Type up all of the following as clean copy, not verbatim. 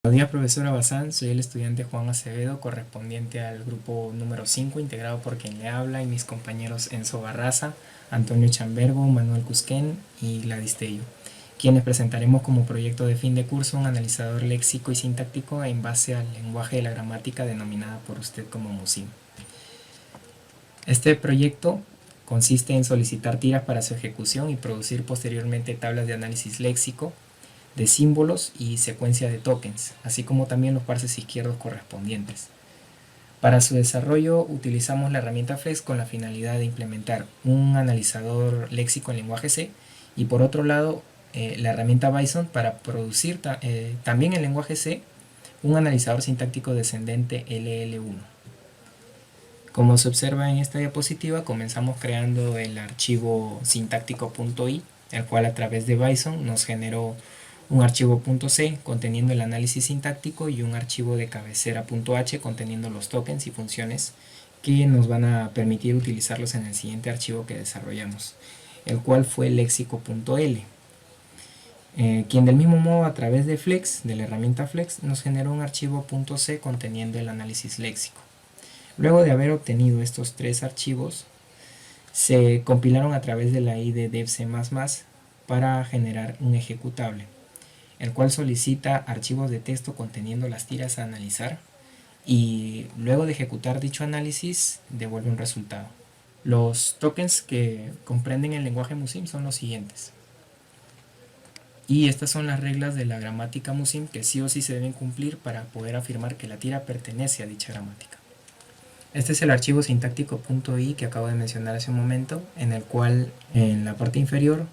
Buenos días, profesora Bazán. Soy el estudiante Juan Acevedo, correspondiente al grupo número 5, integrado por quien le habla y mis compañeros Enzo Barraza, Antonio Chambergo, Manuel Cusquén y Gladys Tello, quienes presentaremos como proyecto de fin de curso un analizador léxico y sintáctico en base al lenguaje de la gramática denominada por usted como MUSIM. Este proyecto consiste en solicitar tiras para su ejecución y producir posteriormente tablas de análisis léxico, de símbolos y secuencia de tokens, así como también los parses izquierdos correspondientes. Para su desarrollo utilizamos la herramienta Flex con la finalidad de implementar un analizador léxico en lenguaje C y por otro lado la herramienta Bison para producir también en lenguaje C un analizador sintáctico descendente LL1. Como se observa en esta diapositiva, comenzamos creando el archivo sintáctico.i, el cual a través de Bison nos generó un archivo .c conteniendo el análisis sintáctico y un archivo de cabecera.h conteniendo los tokens y funciones que nos van a permitir utilizarlos en el siguiente archivo que desarrollamos, el cual fue léxico.l, quien del mismo modo a través de Flex, de la herramienta Flex, nos generó un archivo .c conteniendo el análisis léxico. Luego de haber obtenido estos tres archivos, se compilaron a través de la IDE devc++ para generar un ejecutable, el cual solicita archivos de texto conteniendo las tiras a analizar y luego de ejecutar dicho análisis devuelve un resultado. Los tokens que comprenden el lenguaje MUSIM son los siguientes. Y estas son las reglas de la gramática MUSIM que sí o sí se deben cumplir para poder afirmar que la tira pertenece a dicha gramática. Este es el archivo sintáctico.i que acabo de mencionar hace un momento, en el cual en la parte inferior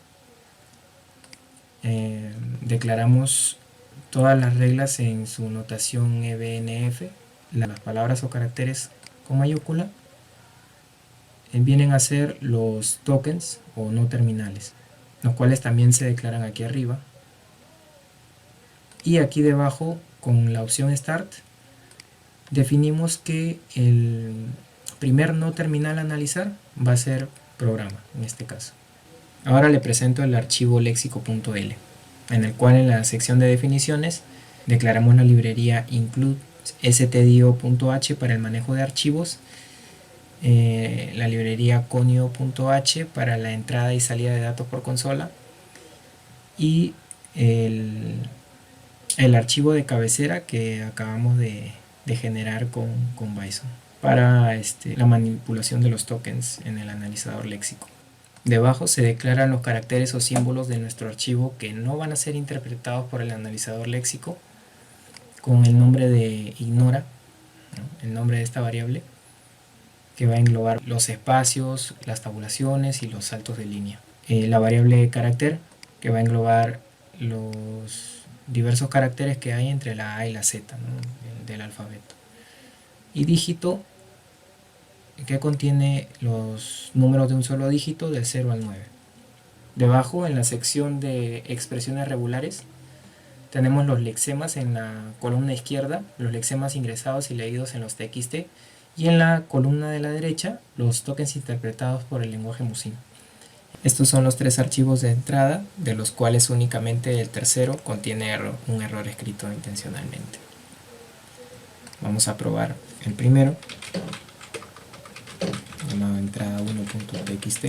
declaramos todas las reglas en su notación EBNF. Las palabras o caracteres con mayúscula vienen a ser los tokens o no terminales, los cuales también se declaran aquí arriba. Y aquí debajo, con la opción Start, definimos que el primer no terminal a analizar va a ser programa, en este caso. Ahora le presento el archivo léxico.l, en el cual en la sección de definiciones declaramos la librería include stdio.h para el manejo de archivos, la librería conio.h para la entrada y salida de datos por consola y el archivo de cabecera que acabamos de generar con Bison para la manipulación de los tokens en el analizador léxico. Debajo se declaran los caracteres o símbolos de nuestro archivo que no van a ser interpretados por el analizador léxico con el nombre de ignora, ¿no? El nombre de esta variable que va a englobar los espacios, las tabulaciones y los saltos de línea. La variable carácter que va a englobar los diversos caracteres que hay entre la A y la Z, ¿no? del alfabeto. Y dígito que contiene los números de un solo dígito del 0 al 9. Debajo, en la sección de expresiones regulares, tenemos los lexemas en la columna izquierda, los lexemas ingresados y leídos en los TXT, y en la columna de la derecha, los tokens interpretados por el lenguaje MUSIM. Estos son los tres archivos de entrada, de los cuales únicamente el tercero contiene un error escrito intencionalmente. Vamos a probar el primero, llamado entrada 1.txt,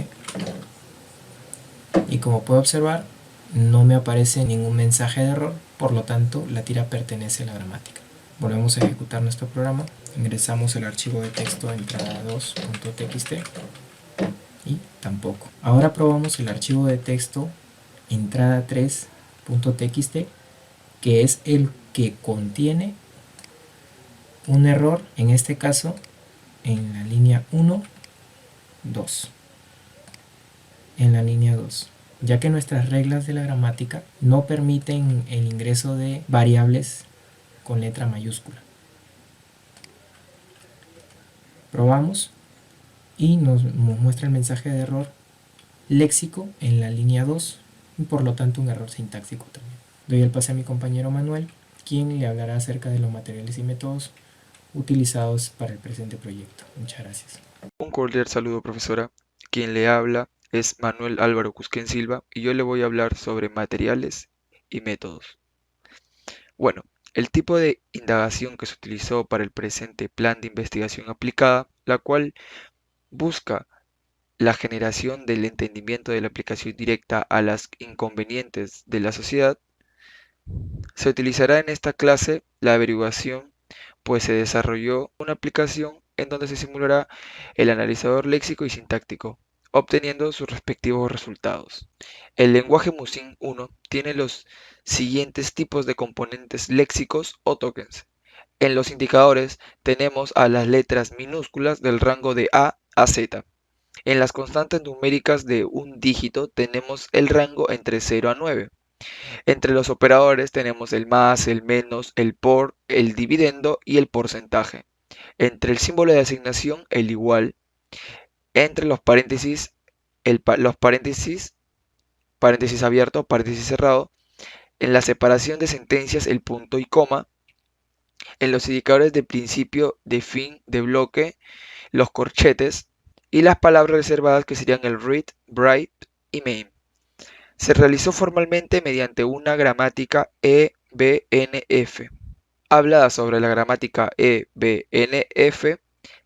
y como puedo observar no me aparece ningún mensaje de error, por lo tanto la tira pertenece a la gramática. Volvemos a ejecutar nuestro programa, ingresamos el archivo de texto entrada 2.txt y tampoco. Ahora probamos el archivo de texto entrada 3.txt, que es el que contiene un error, en este caso en la línea 1, 2. En la línea 2, ya que nuestras reglas de la gramática no permiten el ingreso de variables con letra mayúscula. Probamos y nos muestra el mensaje de error léxico en la línea 2 y por lo tanto un error sintáctico también. Doy el pase a mi compañero Manuel, quien le hablará acerca de los materiales y métodos utilizados para el presente proyecto. Muchas gracias. Un cordial saludo, profesora. Quien le habla es Manuel Álvaro Cusquén Silva y yo le voy a hablar sobre materiales y métodos. Bueno, el tipo de indagación que se utilizó para el presente plan de investigación aplicada, la cual busca la generación del entendimiento de la aplicación directa a las inconvenientes de la sociedad, se utilizará en esta clase la averiguación, pues se desarrolló una aplicación en donde se simulará el analizador léxico y sintáctico, obteniendo sus respectivos resultados. El lenguaje Musin 1 tiene los siguientes tipos de componentes léxicos o tokens. En los indicadores tenemos a las letras minúsculas del rango de A a Z. En las constantes numéricas de un dígito tenemos el rango entre 0 a 9. Entre los operadores tenemos el más, el menos, el por, el dividendo y el porcentaje. Entre el símbolo de asignación, el igual. Entre los paréntesis, los paréntesis, paréntesis abierto, paréntesis cerrado. En la separación de sentencias, el punto y coma. En los indicadores de principio, de fin, de bloque, los corchetes. Y las palabras reservadas que serían el read, write y main. Se realizó formalmente mediante una gramática EBNF, hablada sobre la gramática EBNF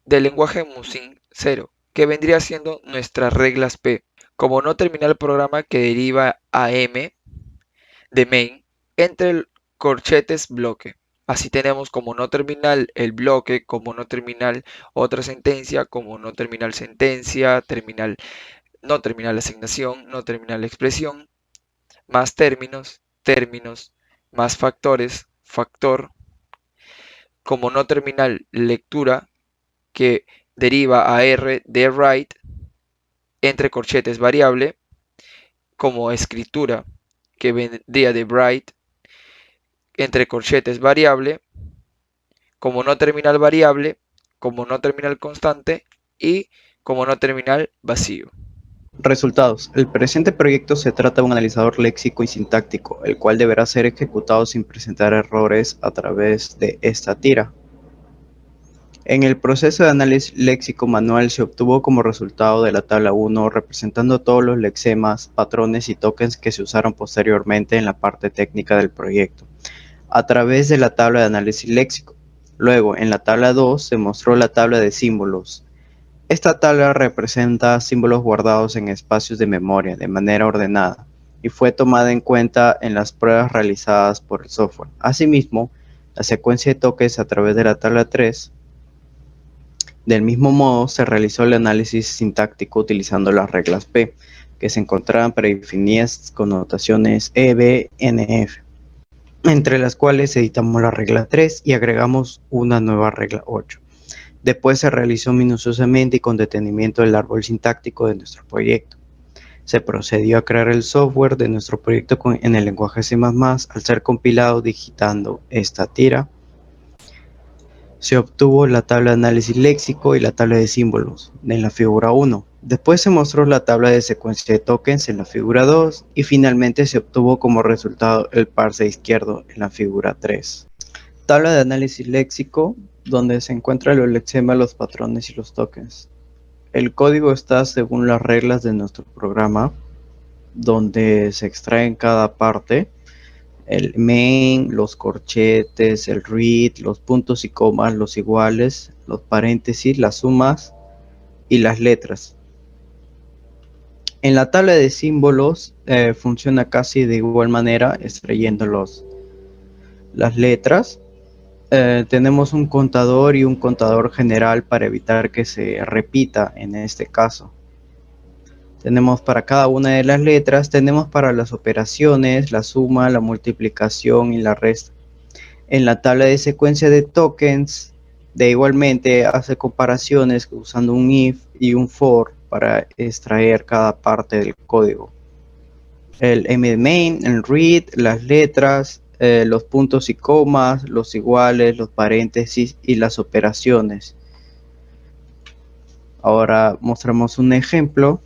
del lenguaje Musin 0, que vendría siendo nuestras reglas P, como no terminal programa que deriva a M de main entre el corchetes bloque. Así tenemos como no terminal el bloque, como no terminal otra sentencia, como no terminal sentencia, terminal, no terminal asignación, no terminal expresión, más términos, términos, más factores, factor, como no terminal lectura, que deriva a R de write, entre corchetes variable, como escritura, que vendría de write, entre corchetes variable, como no terminal variable, como no terminal constante y como no terminal vacío. Resultados. El presente proyecto se trata de un analizador léxico y sintáctico, el cual deberá ser ejecutado sin presentar errores a través de esta tira. En el proceso de análisis léxico manual se obtuvo como resultado de la tabla 1 representando todos los lexemas, patrones y tokens que se usaron posteriormente en la parte técnica del proyecto, a través de la tabla de análisis léxico. Luego, en la tabla 2 se mostró la tabla de símbolos. Esta tabla representa símbolos guardados en espacios de memoria de manera ordenada y fue tomada en cuenta en las pruebas realizadas por el software. Asimismo, la secuencia de tokens a través de la tabla 3. Del mismo modo, se realizó el análisis sintáctico utilizando las reglas P, que se encontraban predefinidas con notaciones E, B, N, F, entre las cuales editamos la regla 3 y agregamos una nueva regla 8. Después se realizó minuciosamente y con detenimiento el árbol sintáctico de nuestro proyecto. Se procedió a crear el software de nuestro proyecto en el lenguaje C++. Al ser compilado digitando esta tira, se obtuvo la tabla de análisis léxico y la tabla de símbolos en la figura 1. Después se mostró la tabla de secuencia de tokens en la figura 2 y finalmente se obtuvo como resultado el parse izquierdo en la figura 3. Tabla de análisis léxico donde se encuentran los lexemas, los patrones y los tokens. El código está según las reglas de nuestro programa, donde se extraen cada parte. El main, los corchetes, el read, los puntos y comas, los iguales, los paréntesis, las sumas y las letras. En la tabla de símbolos funciona casi de igual manera, extrayendo las letras. Tenemos un contador y un contador general para evitar que se repita en este caso. Tenemos para cada una de las letras, tenemos para las operaciones, la suma, la multiplicación y la resta. En la tabla de secuencia de tokens, igualmente hace comparaciones usando un if y un for para extraer cada parte del código. El main, el read, las letras, los puntos y comas, los iguales, los paréntesis y las operaciones. Ahora mostramos un ejemplo.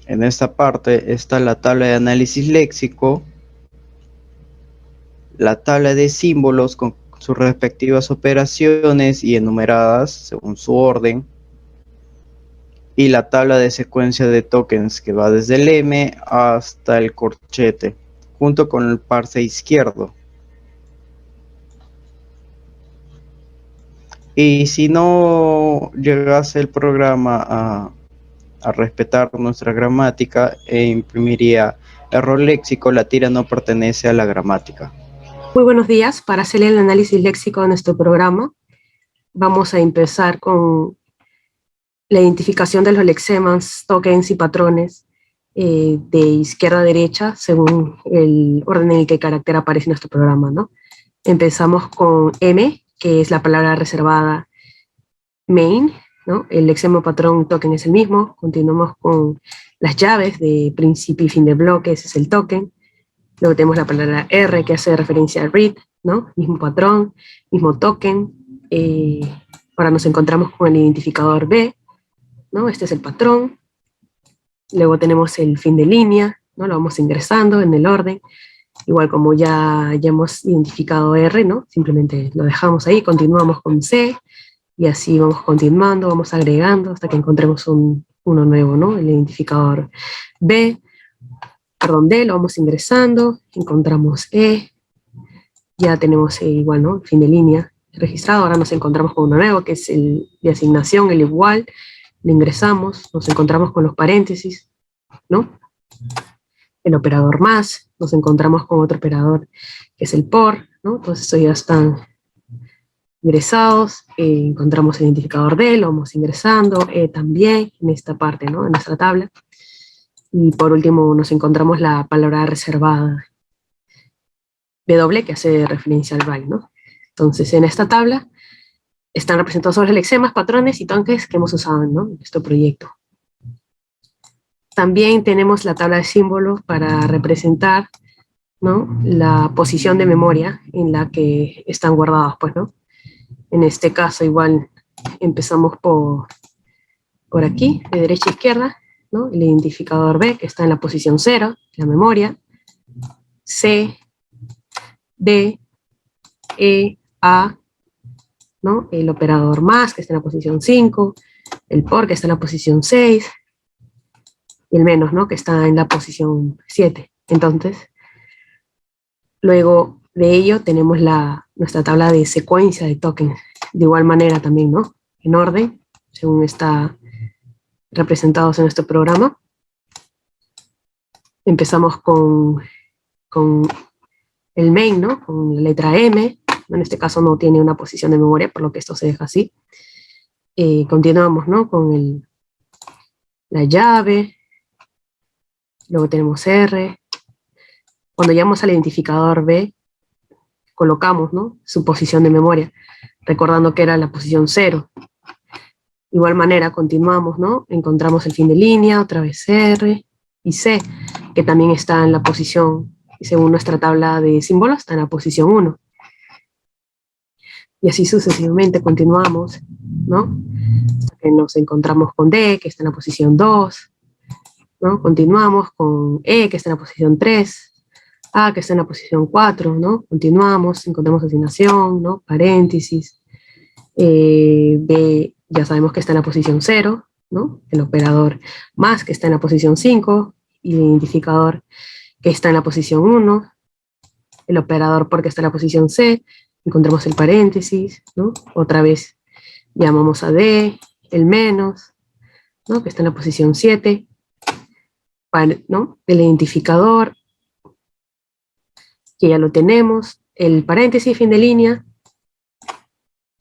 En esta parte está la tabla de análisis léxico, la tabla de símbolos con sus respectivas operaciones y enumeradas según su orden, y la tabla de secuencia de tokens que va desde el M hasta el corchete, junto con el parse izquierdo. Y si no llegase el programa a respetar nuestra gramática imprimiría error léxico, la tira no pertenece a la gramática. Muy buenos días. Para hacer el análisis léxico de nuestro programa, vamos a empezar con la identificación de los lexemas, tokens y patrones de izquierda a derecha, según el orden en el que el carácter aparece en nuestro programa, ¿no? Empezamos con M, que es la palabra reservada main, ¿no? El lexema patrón token es el mismo. Continuamos con las llaves de principio y fin de bloque, ese es el token. Luego tenemos la palabra R, que hace referencia a read, ¿no? Mismo patrón, mismo token. Ahora nos encontramos con el identificador B, ¿no? Este es el patrón. Luego tenemos el fin de línea, ¿no? Lo vamos ingresando en el orden. Igual como ya hemos identificado R, ¿no? Simplemente lo dejamos ahí, continuamos con C, y así vamos continuando, vamos agregando hasta que encontremos uno nuevo, ¿no? El identificador B, perdón, D, lo vamos ingresando, encontramos E, ya tenemos igual, ¿no? Fin de línea registrado. Ahora nos encontramos con uno nuevo, que es el de asignación, el igual, lo ingresamos, nos encontramos con los paréntesis, ¿no? El operador más, nos encontramos con otro operador, que es el por, ¿no? Entonces estos ya están ingresados, encontramos el identificador D, lo vamos ingresando, también en esta parte, ¿no? En nuestra tabla. Y por último nos encontramos la palabra reservada W, que hace referencia al byte, ¿no? Entonces en esta tabla están representados los lexemas, patrones y tokens que hemos usado, ¿no? En este proyecto. También tenemos la tabla de símbolos para representar, ¿no? La posición de memoria en la que están guardados, pues, ¿no? En este caso igual empezamos por aquí, de derecha a izquierda, ¿no? El identificador B, que está en la posición 0, la memoria, C, D, E, A, ¿no? El operador más, que está en la posición 5, el por, que está en la posición 6, y el menos, ¿no? Que está en la posición 7. Entonces, luego de ello tenemos nuestra tabla de secuencia de tokens, de igual manera también, ¿no? En orden, según está representados en nuestro programa. Empezamos con el main, ¿no? Con la letra M, en este caso no tiene una posición de memoria, por lo que esto se deja así. Continuamos, ¿no? Con la llave, luego tenemos R. Cuando llegamos al identificador B, colocamos, ¿no? Su posición de memoria, recordando que era la posición 0. De igual manera, continuamos, ¿no? Encontramos el fin de línea, otra vez R y C, que también está en la posición, según nuestra tabla de símbolos, está en la posición 1. Y así sucesivamente continuamos, ¿no? Hasta que nos encontramos con D, que está en la posición 2, ¿no? Continuamos con E, que está en la posición 3, A, que está en la posición 4, ¿no? Continuamos, encontramos asignación, ¿no? Paréntesis, B, ya sabemos que está en la posición 0, ¿no? El operador más, que está en la posición 5, y el identificador, que está en la posición 1, el operador por, que está en la posición C, encontramos el paréntesis, ¿no? Otra vez llamamos a D, el menos, ¿no? Que está en la posición 7, ¿no? El identificador, que ya lo tenemos, el paréntesis, fin de línea,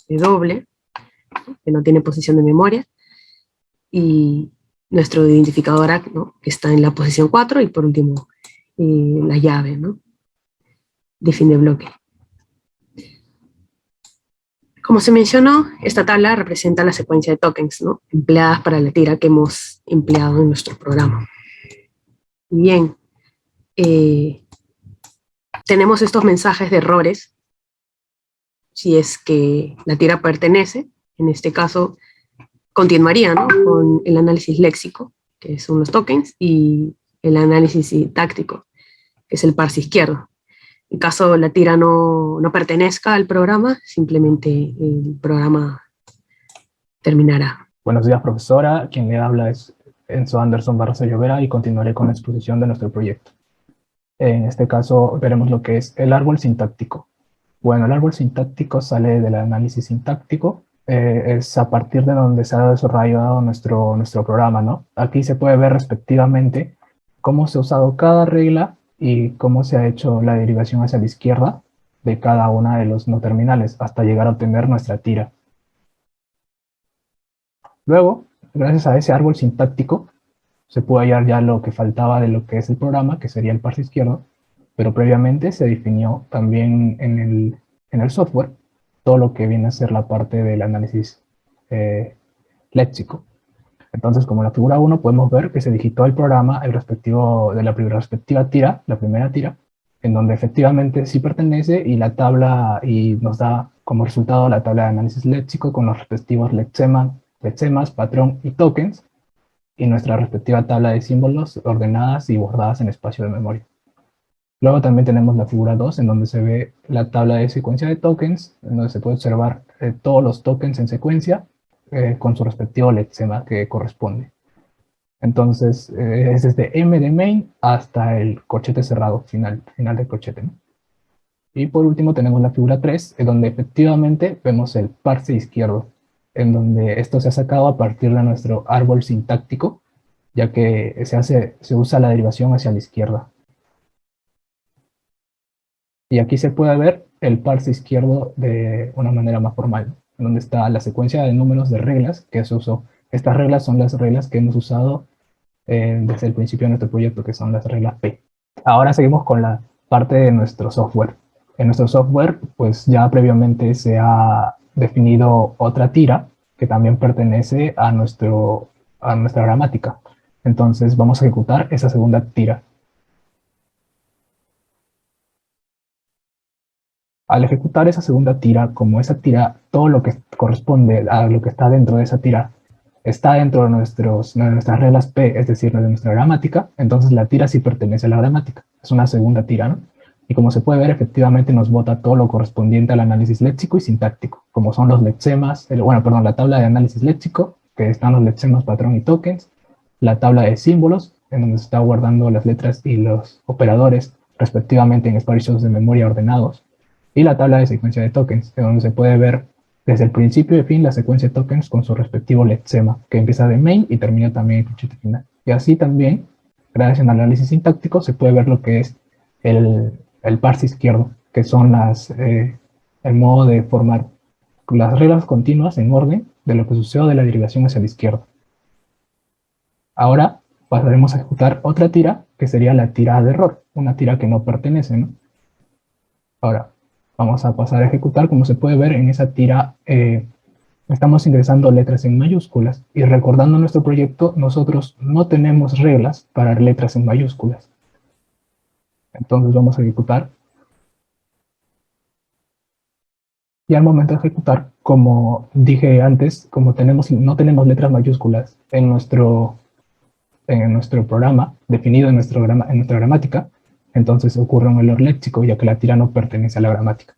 de doble, que no tiene posición de memoria, y nuestro identificador, ¿no? Que está en la posición 4, y por último, la llave, ¿no? De fin de bloque. Como se mencionó, esta tabla representa la secuencia de tokens, ¿no? Empleadas para la tira que hemos empleado en nuestro programa. Bien, tenemos estos mensajes de errores, si es que la tira pertenece, en este caso continuaría, ¿no? Con el análisis léxico, que son los tokens, y el análisis sintáctico, que es el parse izquierdo. En caso la tira no pertenezca al programa, simplemente el programa terminará. Buenos días, profesora. Quien le habla es Enzo Anderson Barroso Llovera y continuaré con la exposición de nuestro proyecto. En este caso veremos lo que es el árbol sintáctico. Bueno, el árbol sintáctico sale del análisis sintáctico. Es a partir de donde se ha desarrollado nuestro programa, ¿no? Aquí se puede ver respectivamente cómo se ha usado cada regla y cómo se ha hecho la derivación hacia la izquierda de cada una de los no terminales hasta llegar a obtener nuestra tira. Luego, gracias a ese árbol sintáctico, se pudo hallar ya lo que faltaba de lo que es el programa, que sería el parse izquierdo, pero previamente se definió también en el software todo lo que viene a ser la parte del análisis léxico. Entonces, como en la figura 1 podemos ver que se digitó el programa de la respectiva tira, la primera tira, en donde efectivamente sí pertenece y la tabla, y nos da como resultado la tabla de análisis léxico con los respectivos lexemas, patrón y tokens, y nuestra respectiva tabla de símbolos ordenadas y bordadas en espacio de memoria. Luego también tenemos la figura 2, en donde se ve la tabla de secuencia de tokens, en donde se puede observar todos los tokens en secuencia con su respectivo lexema que corresponde. Entonces, es desde M de main hasta el corchete cerrado, final del corchete, ¿no? Y por último tenemos la figura 3, en donde efectivamente vemos el parse izquierdo, en donde esto se ha sacado a partir de nuestro árbol sintáctico, ya que se usa la derivación hacia la izquierda. Y aquí se puede ver el parse izquierdo de una manera más formal, donde está la secuencia de números de reglas que se usó. Estas reglas son las reglas que hemos usado desde el principio de nuestro proyecto, que son las reglas P. Ahora seguimos con la parte de nuestro software. En nuestro software, pues ya previamente se ha definido otra tira que también pertenece a nuestra gramática. Entonces vamos a ejecutar esa segunda tira. Al ejecutar esa segunda tira, como esa tira, todo lo que corresponde a lo que está dentro de esa tira está dentro de nuestras reglas P, es decir, de nuestra gramática, entonces la tira sí pertenece a la gramática. Es una segunda tira, ¿no? Y como se puede ver, efectivamente nos bota todo lo correspondiente al análisis léxico y sintáctico, como son los lexemas, la tabla de análisis léxico, que están los lexemas, patrón y tokens, la tabla de símbolos, en donde se está guardando las letras y los operadores, respectivamente en espacios de memoria ordenados, y la tabla de secuencia de tokens, en donde se puede ver desde el principio y fin la secuencia de tokens con su respectivo lexema, que empieza de main y termina también en corchete final. Y así también, gracias al análisis sintáctico, se puede ver lo que es el parse izquierdo, que son el modo de formar las reglas continuas en orden de lo que sucedió de la derivación hacia la izquierda. Ahora pasaremos a ejecutar otra tira, que sería la tira de error, una tira que no pertenece, ¿no? Ahora, vamos a pasar a ejecutar. Como se puede ver en esa tira, estamos ingresando letras en mayúsculas. Y recordando nuestro proyecto, nosotros no tenemos reglas para letras en mayúsculas. Entonces vamos a ejecutar. Y al momento de ejecutar, como dije antes, como no tenemos letras mayúsculas en nuestro programa, definido en nuestra gramática, entonces ocurre un error léxico, ya que la tira no pertenece a la gramática.